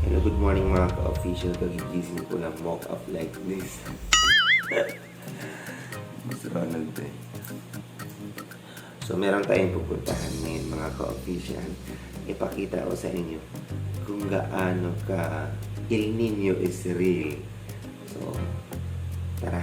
Hello, good morning mga ka-official. Kagigising ko lang mock up like this. Mas Ronald eh. So, meron tayong pupuntahan ngayon mga ka-official. Ipakita ko sa inyo kung gaano ka El Nino is real. So, tara.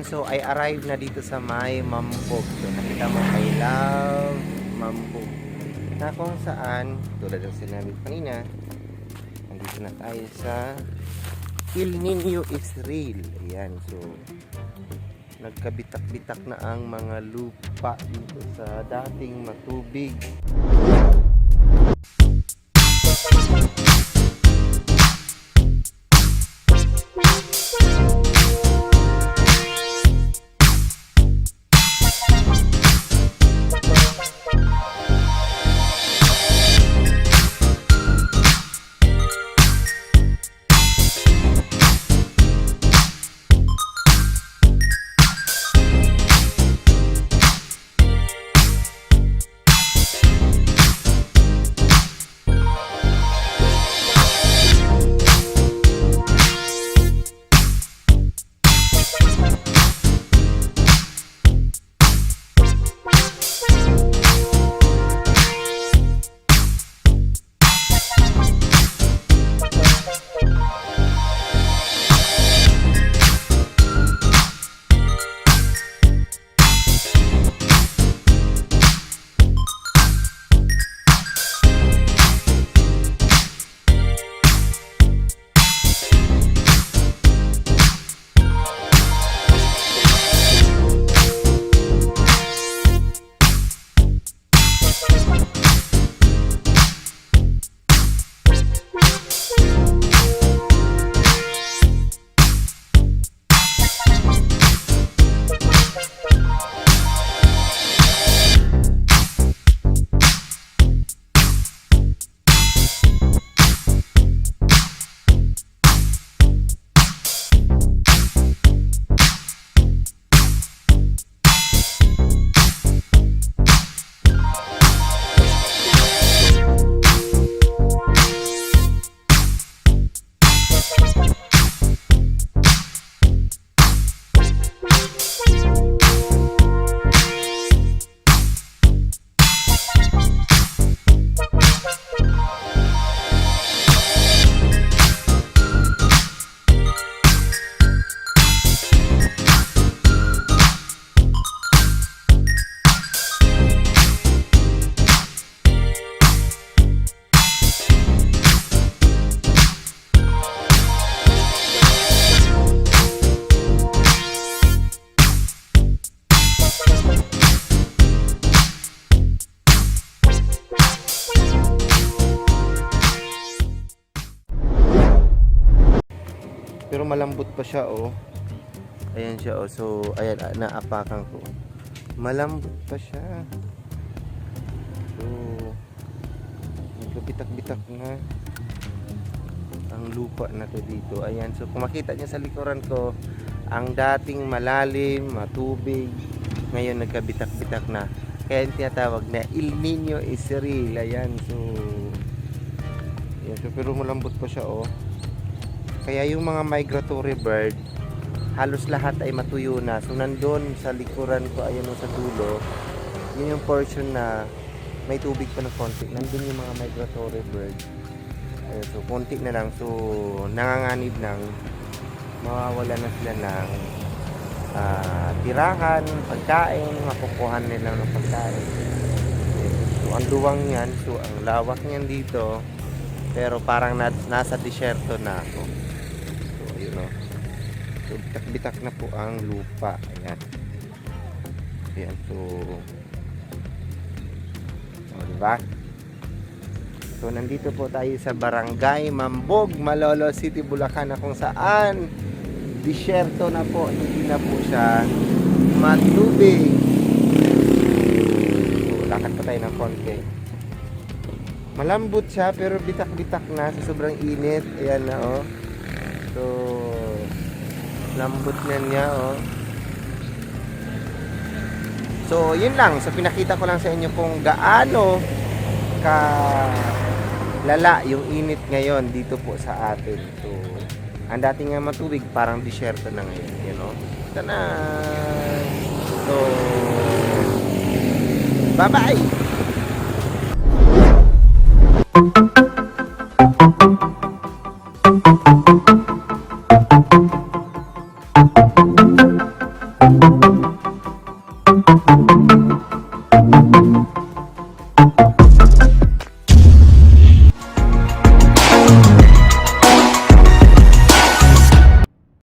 So I arrived na dito sa may Mambog. So nakita mo, I love Mambog. Na kung saan, tulad ng sinabi ko kanina, nandito na tayo sa El Nino is real. Ayan, so nagkabitak-bitak na ang mga lupa dito sa dating matubig. Pero malambot pa siya, oh. Ayan siya, oh. So, ayan, naapakan ko. Malambot pa siya. So, nagkabitak-bitak na ang lupa na to dito. Ayan, so kung makita niyo sa likuran ko, ang dating malalim, matubig, ngayon nagkabitak-bitak na. Kaya yung tinatawag na El Nino is real. Ayan, so, ayan, so pero malambot pa siya, oh. Kaya yung mga migratory bird, halos lahat ay matuyo na. So nandun sa likuran ko, ayan sa dulo, yun yung portion na may tubig pa ng konti. Nandun yung mga migratory bird. Ayan, so konti na lang. So nanganganib nang mawawala na sila ng tirahan, pagkain, makukuhan nila ng pagkain. So ang duwang yan, so ang lawak niyan dito, pero parang nasa disyerto na ako. So ayun, o. So bitak-bitak na po ang lupa. Ayan. Ayan, so diba? So nandito po tayo sa Barangay Mambog, Malolos City, Bulacan, na kung saan disyerto na po, hindi na po siya matubig. So lakad pa tayo ng konti. Malambot siya pero bitak-bitak na sa sobrang init. Ayan na, oh. So lambot na niya, oh. So yun lang, so pinakita ko lang sa inyo kung gaano ka lala yung init ngayon dito po sa atin. So ang dating nga matubig, parang disyerto na ngayon, you know. Tanan! So bye bye.